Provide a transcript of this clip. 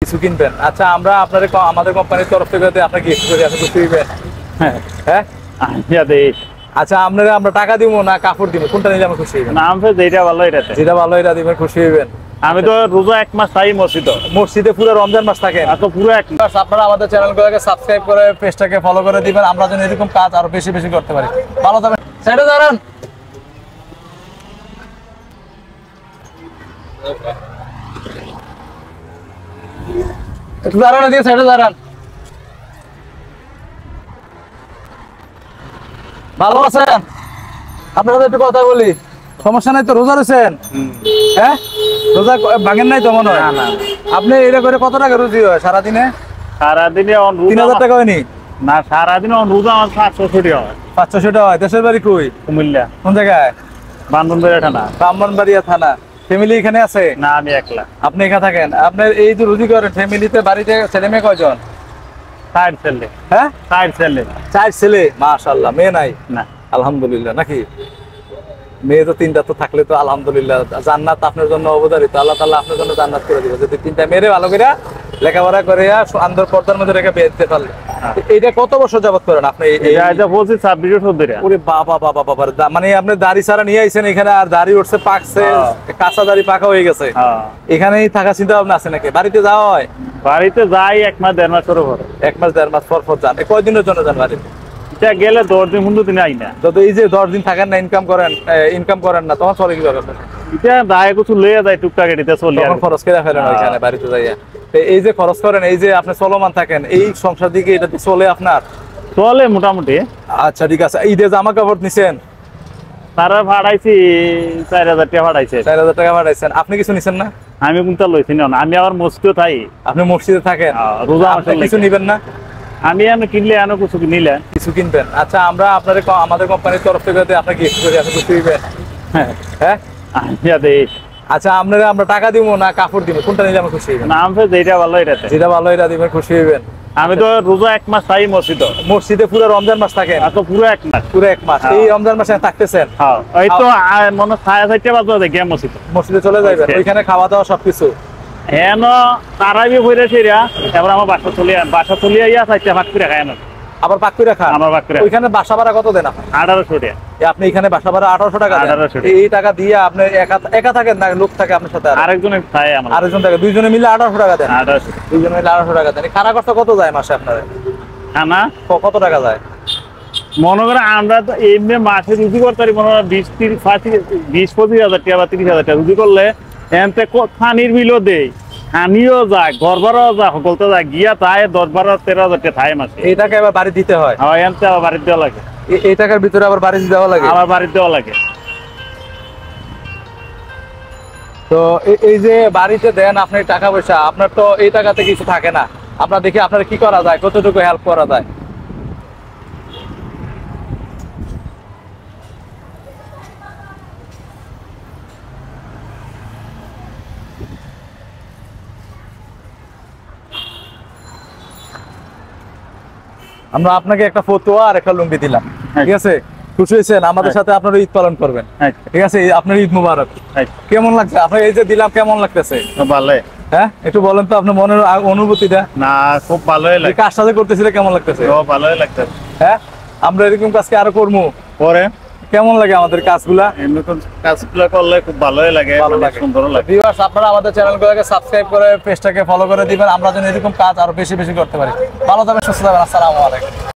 কিছু কিনবেন। আচ্ছা, আমরা আপনাদের আমাদের কোম্পানির তরফ থেকে আপনাকে গিফট করি, আপনি খুশি হইবেন? হ্যাঁ, আচ্ছা, আমরা টাকা দিব না কাপড় দিব, কোনটা নিলে আমরা খুশি হইবেন? নাম যেটা ভালো এটাতে, যেটা ভালো এটা দিবেন, খুশি হইবেন। আমি তো রোজা 1 মাস তাই মসজিদে পুরো রমজান মাস থাকে, পুরো 1 মাস। আপনারা আমাদের চ্যানেলগুলোকে সাবস্ক্রাইব করে পেজটাকে ফলো করে দিবেন, আমরা যেন এরকম কাজ আরো বেশি বেশি করতে পারি। ভালো থাকবেন। সাইডে দাঁড়ান, একটু দাঁড়ান, দিয়ে সাইডে দাঁড়ান। ভালো আছেন? আপনার সাথে একটু কথা বলি, সমস্যা নাই তো? রোজা রয়েছেন? হ্যাঁ, রোজা ভাঙেন নাই তো মনে হয়? আপনি এটা করে কত টাকা রুজি হয় সারাদিনে? সারাদিনে 3000 টাকা হয়নি? না, সারাদিনে রোজা আমার 500 হয়। 500 টাকা হয়। দেশের বাড়ি কই? কুমিল্লা। কোন জায়গায়? ব্রাহ্মণবাড়িয়া থানা। ব্রাহ্মণবাড়িয়া থানা। ফ্যামিলি এখানে আছে? না, আমি একলা। আপনি একা থাকেন? আপনার এই যে রুজি করেন, ফ্যামিলিতে বাড়িতে ছেলে মেয়ে কয়জন? 4 ছেলে। হ্যাঁ, 4 ছেলে। 4 ছেলে, মাশাআল্লাহ। মেয়ে নাই? না। আলহামদুলিল্লাহ। নাকি মেয়ে তো 3টা তো থাকলে তো আলহামদুলিল্লাহ, জান্নাত আপনার জন্য অবধারিত। আল্লাহ তাআলা আপনার জন্য জান্নাত করে দিবে যদি 3টা মেয়ে ভালো করে লেখাপড়া করে সুন্দর পর্দার মধ্যে রেখে বিয়ে দিতে পারলে। এইটা কত বছর যাবত করেন আপনি? এটা 25-26 বছর ধরে। ওরে বাবা বাবা বাবা, মানে আপনি দাড়ি ছাড়া নিয়ে আইছেন এখানে, আর দাড়ি উঠছে, পাকছে, কাঁচা দাড়ি পাকা হয়ে গেছে, এখানেই থাকা চিন্তা ভাবনা আছে নাকি? বাড়িতে যাওয়া হয়? বাড়িতে যাই 1 মাস 1.5 মাস পর। 1 মাস 1.5 মাস পর যান? কয়দিনের জন্য যান বাড়িতে? গেলে 10 দিন 15 দিন আই না। যদি এই যে 10 দিন থাকেন না, ইনকাম করেন না, তখন চলে কিভাবে? এটা দায় কিছু লইয়া যায় টুকটাক, এটিতে চলি আর খরচ করে ফেলেন ওইখানে বাড়িতে যাইয়া। এই যে খরচ করেন, এই যে আপনি চলমান থাকেন, এই সংসার দিকে এটা চলে আপনার? চলে মোটামুটি। আচ্ছা, ঠিক আছে। ঈদে জামা কাপড় নিছেন? তারা ভাড়াইছি 4000 টাকা ভাড়াইছে। 4000 টাকা ভাড়াইছেন। আপনি কিছু নিছেন না? আমি কোনটা লইছি না, আমি আবার মসজিদে থাই। আপনি মসজিদে থাকেন? রোজা কিছু নিবেন না? আমি কিনলে কিছু নিলে কিছু কিনবেন। আচ্ছা, আমরা আমাদের কোম্পানির তরফ থেকে আপনাকে গিফট করি, আপনি খুশি হইবেন? হ্যাঁ, আচ্ছা, আমরা টাকা দিব না কাপড় দিব, কোনটা নিলে আমরা খুশি হইবেন? নাম যেটা ভালো এটাতে, যেটা ভালো এটা দিবেন, খুশি হইবেন। আমি তো রোজা 1 মাস তাই মসজিদে পুরো রমজান মাস থাকেন? পুরো 1 মাস। পুরো 1 মাস এই রমজান মাসে থাকতেছেন? এই তো মনে 4:30 বাজে গিয়ে মসজিদে চলে যাবেন, ওইখানে খাওয়া দাওয়া সবকিছু হেন তারাবি হইরে সেরা। এবার আমার বাসা চলে আইয়া 4টা ভাগ করে খায় না। আবার পাক করে খান? আমার পাক করে। ওইখানে বাসা ভাড়া কত দেন আপনি? 1800 টাকা। আপনি এখানে বাসা ভাড়া 1800 টাকা দেন? 1800 টাকা। এই টাকা দিয়ে আপনি একা থাকেন না লোক থাকে আপনার সাথে? আরেকজন থাকে আমার। আরেকজন থাকে, দুইজনে মিলে 1800 টাকা দেন? 1800। দুইজনে মিলে 1800 টাকা দেন। খানা খরচ কত যায় মাসে আপনার? খানা কত টাকা যায়? মনে করেন আমরা তো এমনি মাসে রুজি করতে পারি মনে হয় 20-25 হাজার টাকা বা 30,000 টাকা রুজি করলে এনতে পানির বিলও দেয়, আমিও যায়, ঘর ভাড়াও যায়, সকলতে যায়, গিয়া তাই 10-12-13 হাজার টাকা থাই মাসে। এই টাকা এবার বাড়ি দিতে হয়? এনতে আবার বাড়ি দেওয়া লাগে। এই টাকার ভিতরে আবার বাড়ি দেওয়া লাগে? আবার বাড়ি দেওয়া লাগে। তো এই যে বাড়িতে দেন আপনি টাকা পয়সা, আপনার তো এই টাকাতে কিছু থাকে না। আপনার দেখি আপনার কি করা যায়, কতটুকু হেল্প করা যায়? আমরা আপনাকে একটা ফতুয়া আর একটা লুঙ্গি দিলাম, ঠিক আছে? খুশি হয়েছেন? আমাদের সাথে আপনারা ঈদ পালন করবেন, ঠিক আছে? আপনার ঈদ মুবারক। কেমন লাগছে আপনার এই যে দিলাম, কেমন লাগতেছে? ভালো। হ্যাঁ, একটু বলেন তো আপনার মনের অনুভূতিটা। না, খুব ভালোই লাগে। কাজ সাথে করতেছিল কেমন লাগতেছে? ভালোই লাগতেছে। হ্যাঁ, আমরা এরকম কাজকে আরো করবো পরে। কেমন লাগে আমাদের কাজগুলা? নতুন কাজগুলা করলে খুব ভালোই লাগে, সুন্দর লাগে। ভিউয়ার্স, আপনারা আমাদের চ্যানেলগুলোকে সাবস্ক্রাইব করে পেজটাকে ফলো করে দিবেন, আমরা যেন এরকম কাজ আরো বেশি বেশি করতে পারি। ভালো থাকবেন, সুস্থ থাকবেন। আসসালামু আলাইকুম।